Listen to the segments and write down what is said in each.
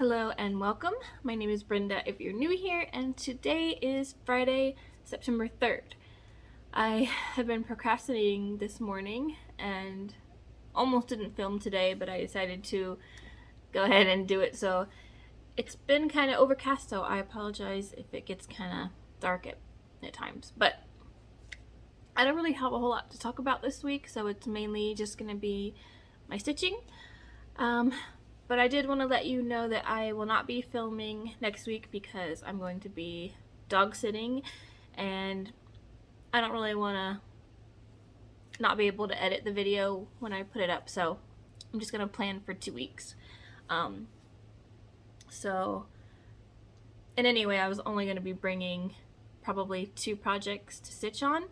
Hello and welcome. My name is Brenda if you're new here, and today is Friday, September 3rd. I have been procrastinating this morning and almost didn't film today, but I decided to go ahead and do it. So it's been kind of overcast, so I apologize if it gets kind of dark at times. But I don't really have a whole lot to talk about this week, so it's mainly just going to be my stitching. But I did want to let you know that I will not be filming next week because I'm going to be dog sitting, and I don't really want to not be able to edit the video when I put it up, so I'm just going to plan for 2 weeks. And anyway, I was only going to be bringing probably 2 projects to stitch on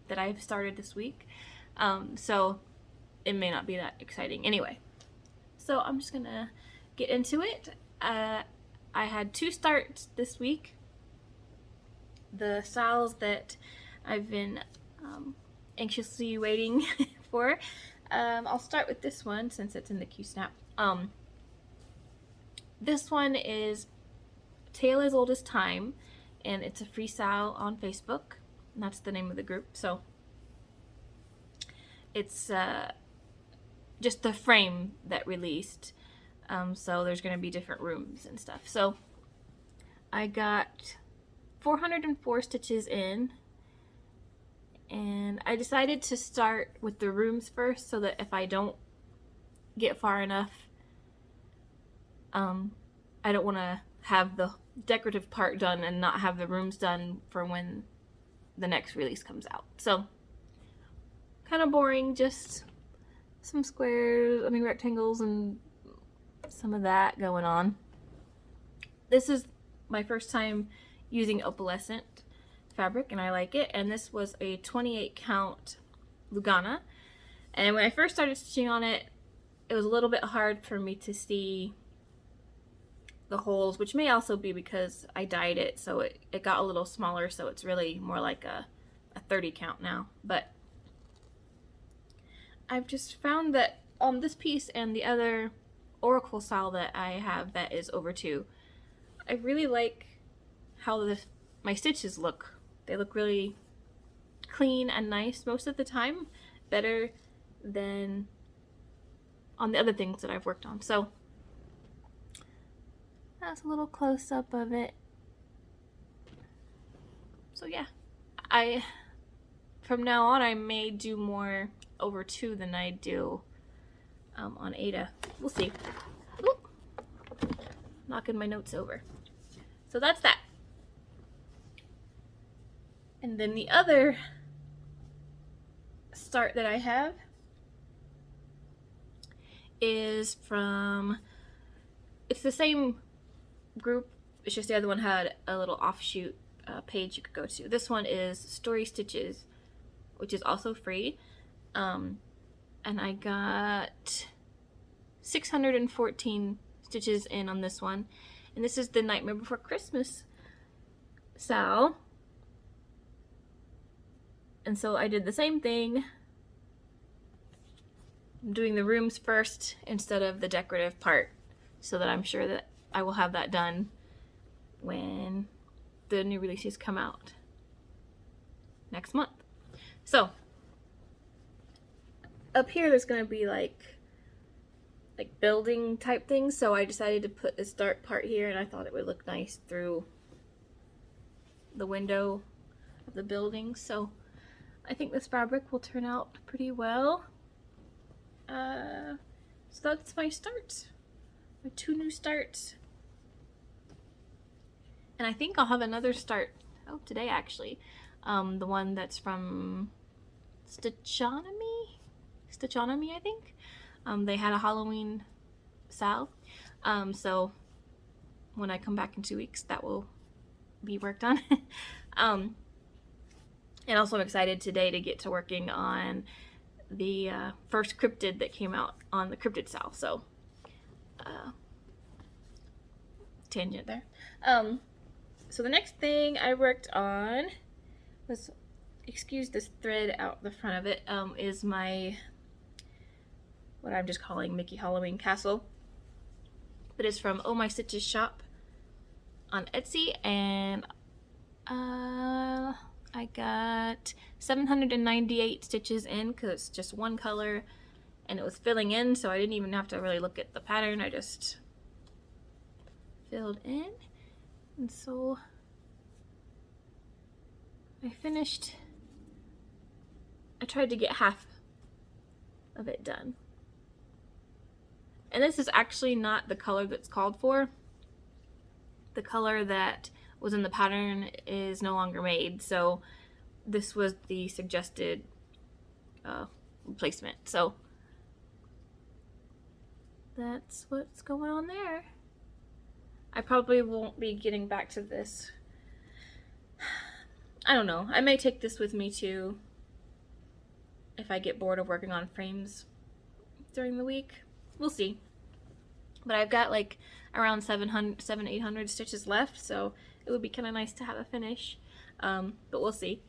that I've started this week, so it may not be that exciting anyway. So I'm just gonna get into it. I had 2 starts this week. The styles that I've been anxiously waiting for. I'll start with this one since it's in the Q-Snap. This one is Tale as Old as Time, and it's a freestyle on Facebook. And that's the name of the group. So it's just the frame that released, so there's going to be different rooms and stuff. So I got 404 stitches in, and I decided to start with the rooms first so that if I don't get far enough, I don't want to have the decorative part done and not have the rooms done for when the next release comes out. So kind of boring, just some squares, rectangles, and some of that going on. This is my first time using opalescent fabric, and I like it. And this was a 28 count Lugana. And when I first started stitching on it, it was a little bit hard for me to see the holes, which may also be because I dyed it, so it got a little smaller, so it's really more like a 30 count now. But I've just found that on this piece and the other Oracle style that I have that is over 2, I really like how my stitches look. They look really clean and nice most of the time, better than on the other things that I've worked on. So that's a little close-up of it. So yeah, from now on I may do more over 2 than I do on Ada. We'll see. Oop. Knocking my notes over. So that's that. And then the other start that I have is it's the same group, it's just the other one had a little offshoot page you could go to. This one is Story Stitches, which is also free. And I got 614 stitches in on this one. And this is the Nightmare Before Christmas style. And so I did the same thing. I'm doing the rooms first instead of the decorative part, so that I'm sure that I will have that done when the new releases come out next month. So up here there's going to be like building type things, so I decided to put this dark part here, and I thought it would look nice through the window of the building. So I think this fabric will turn out pretty well. So that's my start. My 2 new starts. And I think I'll have another start today actually. The one that's from Stitchonomy, I think. They had a Halloween style. So when I come back in 2 weeks, that will be worked on. And also I'm excited today to get to working on the first cryptid that came out on the cryptid style. So tangent there. So the next thing I worked on was, excuse this thread out the front of it, is my, what I'm just calling Mickey Halloween Castle. but it's from Oh My Stitches Shop on Etsy, and I got 798 stitches in because it's just one color and it was filling in, so I didn't even have to really look at the pattern. I just filled in, and so I finished. I tried to get half of it done. And this is actually not the color that's called for. The color that was in the pattern is no longer made, so this was the suggested replacement. So that's what's going on there. I probably won't be getting back to this. I don't know. I may take this with me too if I get bored of working on frames during the week. We'll see. But I've got like around 800 stitches left, so it would be kind of nice to have a finish. But we'll see.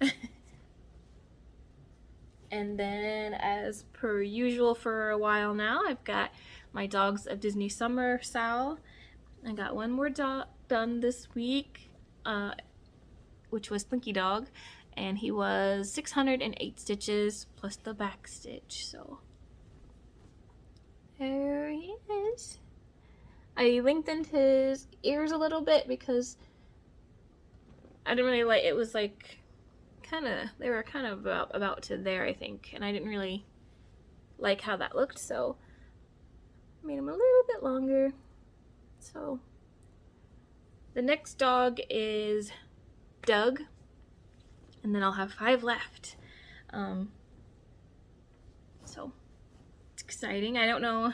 And then, as per usual for a while now, I've got my Dogs of Disney Summer Sal. I got one more done this week, which was Slinky Dog, and he was 608 stitches plus the back stitch. So there he is. I lengthened his ears a little bit because I didn't really like, it was like they were kind of about to there, I think, and I didn't really like how that looked, so I made him a little bit longer. So the next dog is Doug, and then I'll have 5 left. So it's exciting. I don't know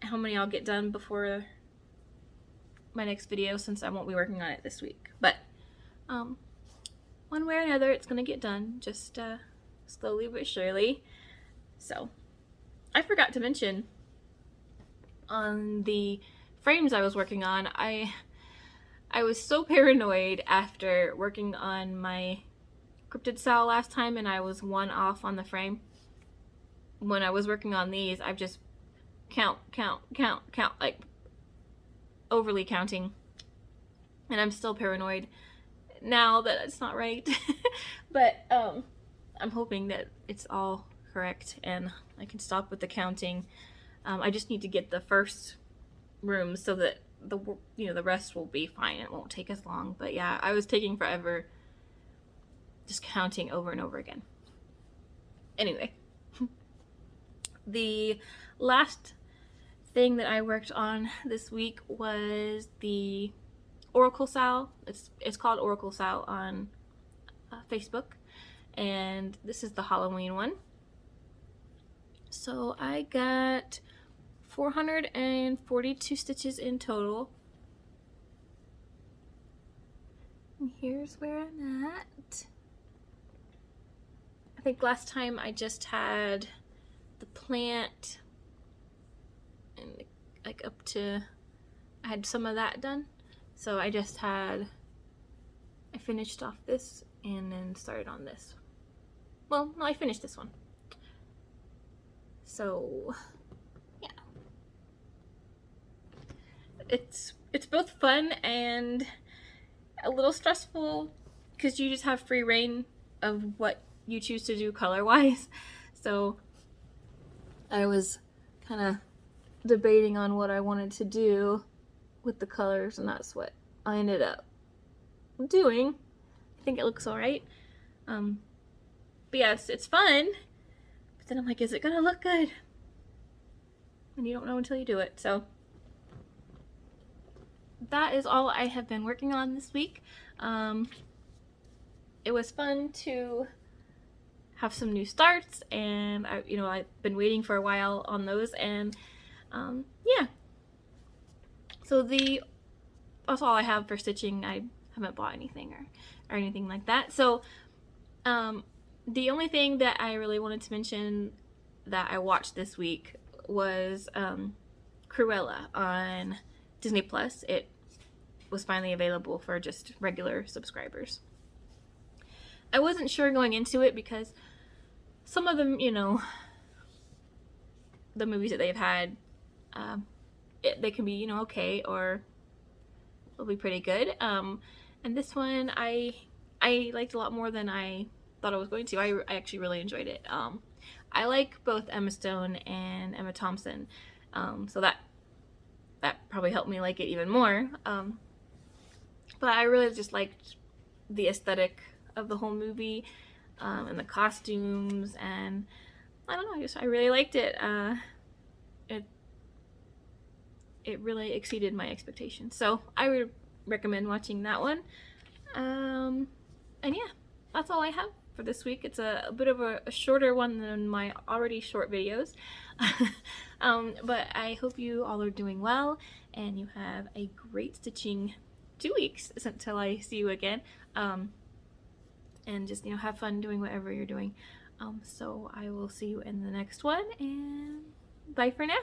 how many I'll get done before my next video, since I won't be working on it this week, but one way or another it's gonna get done, just slowly but surely. So I forgot to mention, on the frames I was working on, I was so paranoid after working on my Cryptid Sal last time and I was 1 off on the frame. When I was working on these, I've just count, like overly counting, and I'm still paranoid now that it's not right. But I'm hoping that it's all correct and I can stop with the counting. I just need to get the first room so that the rest will be fine. It won't take as long. But yeah, I was taking forever just counting over and over again. Anyway, the last thing that I worked on this week was the Oracle Sal. It's called Oracle Sal on Facebook, and this is the Halloween one. So I got 442 stitches in total. And here's where I'm at. I think last time I just had the plant and like up to, I had some of that done. So I finished off this and then started on this. Well, no, I finished this one. So yeah, it's both fun and a little stressful because you just have free reign of what you choose to do color wise. So I was kind of debating on what I wanted to do with the colors, and that's what I ended up doing. I think it looks alright. But yeah, it's fun. But then I'm like, is it gonna look good? And you don't know until you do it. So that is all I have been working on this week. It was fun to have some new starts, and I've been waiting for a while on those, and yeah. So that's all I have for stitching. I haven't bought anything or anything like that. So the only thing that I really wanted to mention that I watched this week was Cruella on Disney Plus. It was finally available for just regular subscribers. I wasn't sure going into it because some of them, the movies that they've had, they can be, you know, okay, or they'll be pretty good. And this one I liked a lot more than I thought I was going to. I actually really enjoyed it. I like both Emma Stone and Emma Thompson, so that probably helped me like it even more. But I really just liked the aesthetic of the whole movie, and the costumes, and I don't know, I really liked it. It it really exceeded my expectations, so I would recommend watching that one. And yeah, that's all I have for this week. It's a bit of a shorter one than my already short videos. But I hope you all are doing well and you have a great stitching 2 weeks until I see you again. And just, you know, have fun doing whatever you're doing. So I will see you in the next one, and bye for now.